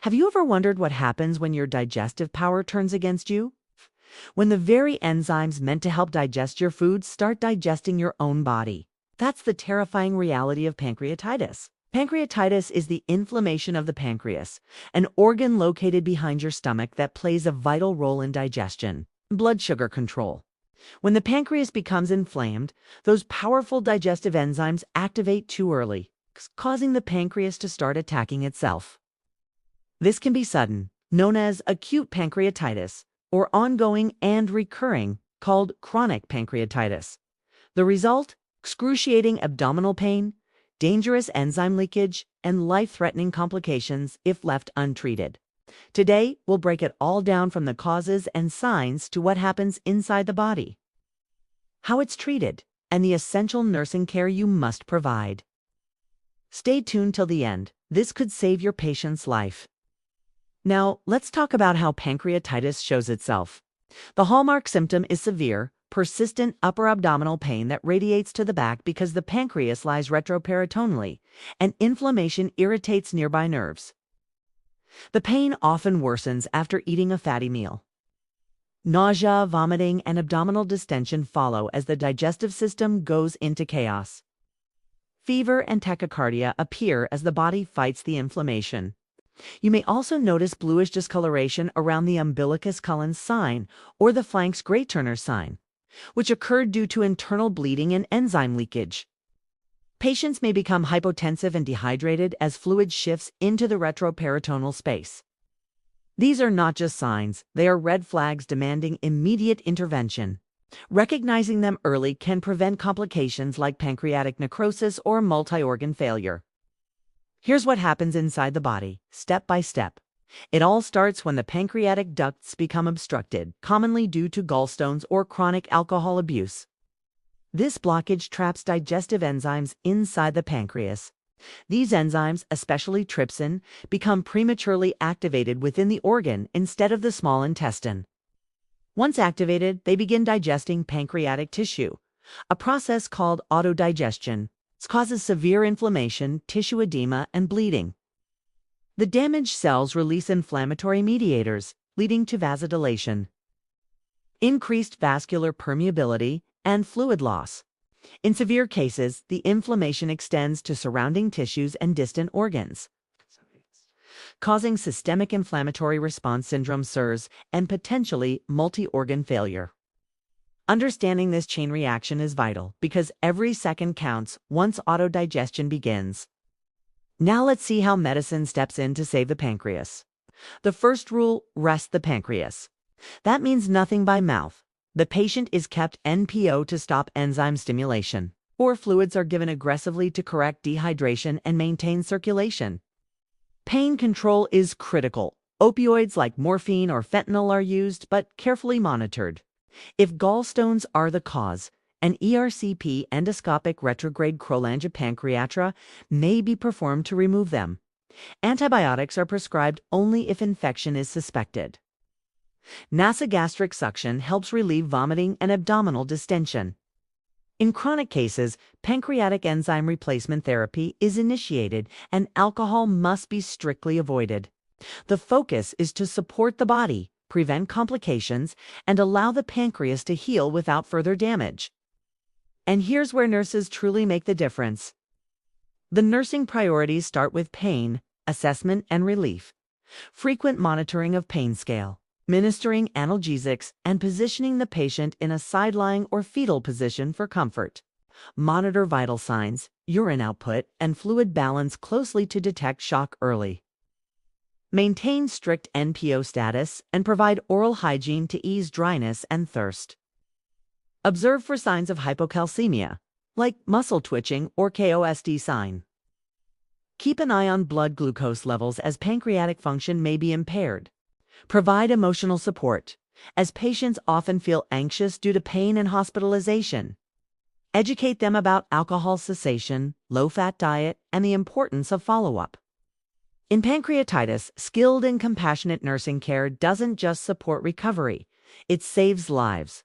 Have you ever wondered what happens when your digestive power turns against you? When the very enzymes meant to help digest your food start digesting your own body. That's the terrifying reality of pancreatitis. Pancreatitis is the inflammation of the pancreas, an organ located behind your stomach that plays a vital role in digestion, blood sugar control. When the pancreas becomes inflamed, those powerful digestive enzymes activate too early, causing the pancreas to start attacking itself. This can be sudden, known as acute pancreatitis, or ongoing and recurring, called chronic pancreatitis. The result? Excruciating abdominal pain, dangerous enzyme leakage, and life-threatening complications if left untreated. Today, we'll break it all down from the causes and signs to what happens inside the body, how it's treated, and the essential nursing care you must provide. Stay tuned till the end. This could save your patient's life. Now, let's talk about how pancreatitis shows itself. The hallmark symptom is severe, persistent upper abdominal pain that radiates to the back because the pancreas lies retroperitonally, and inflammation irritates nearby nerves. The pain often worsens after eating a fatty meal. Nausea, vomiting, and abdominal distension follow as the digestive system goes into chaos. Fever and tachycardia appear as the body fights the inflammation. You may also notice bluish discoloration around the umbilicus Cullen's sign or the flanks Gray-Turner's sign, which occurred due to internal bleeding and enzyme leakage. Patients may become hypotensive and dehydrated as fluid shifts into the retroperitoneal space. These are not just signs, they are red flags demanding immediate intervention. Recognizing them early can prevent complications like pancreatic necrosis or multi-organ failure. Here's what happens inside the body, step by step. It all starts when the pancreatic ducts become obstructed, commonly due to gallstones or chronic alcohol abuse. This blockage traps digestive enzymes inside the pancreas. These enzymes, especially trypsin, become prematurely activated within the organ instead of the small intestine. Once activated, they begin digesting pancreatic tissue, a process called autodigestion. It causes severe inflammation, tissue edema, and bleeding. The damaged cells release inflammatory mediators, leading to vasodilation, increased vascular permeability, and fluid loss. In severe cases, the inflammation extends to surrounding tissues and distant organs, causing systemic inflammatory response syndrome (SIRS) and potentially multi-organ failure. Understanding this chain reaction is vital because every second counts once autodigestion begins. Now let's see how medicine steps in to save the pancreas. The first rule: rest the pancreas. That means nothing by mouth. The patient is kept NPO to stop enzyme stimulation, or fluids are given aggressively to correct dehydration and maintain circulation. Pain control is critical. Opioids like morphine or fentanyl are used, but carefully monitored. If gallstones are the cause, an ERCP endoscopic retrograde cholangiopancreatra may be performed to remove them. Antibiotics are prescribed only if infection is suspected. Nasogastric suction helps relieve vomiting and abdominal distension. In chronic cases, pancreatic enzyme replacement therapy is initiated and alcohol must be strictly avoided. The focus is to support the body, prevent complications, and allow the pancreas to heal without further damage. And here's where nurses truly make the difference. The nursing priorities start with pain, assessment, and relief. Frequent monitoring of pain scale, ministering analgesics, and positioning the patient in a side-lying or fetal position for comfort. Monitor vital signs, urine output, and fluid balance closely to detect shock early. Maintain strict NPO status and provide oral hygiene to ease dryness and thirst. Observe for signs of hypocalcemia, like muscle twitching or KOSD sign. Keep an eye on blood glucose levels as pancreatic function may be impaired. Provide emotional support, as patients often feel anxious due to pain and hospitalization. Educate them about alcohol cessation, low-fat diet, and the importance of follow-up. In pancreatitis, skilled and compassionate nursing care doesn't just support recovery, it saves lives.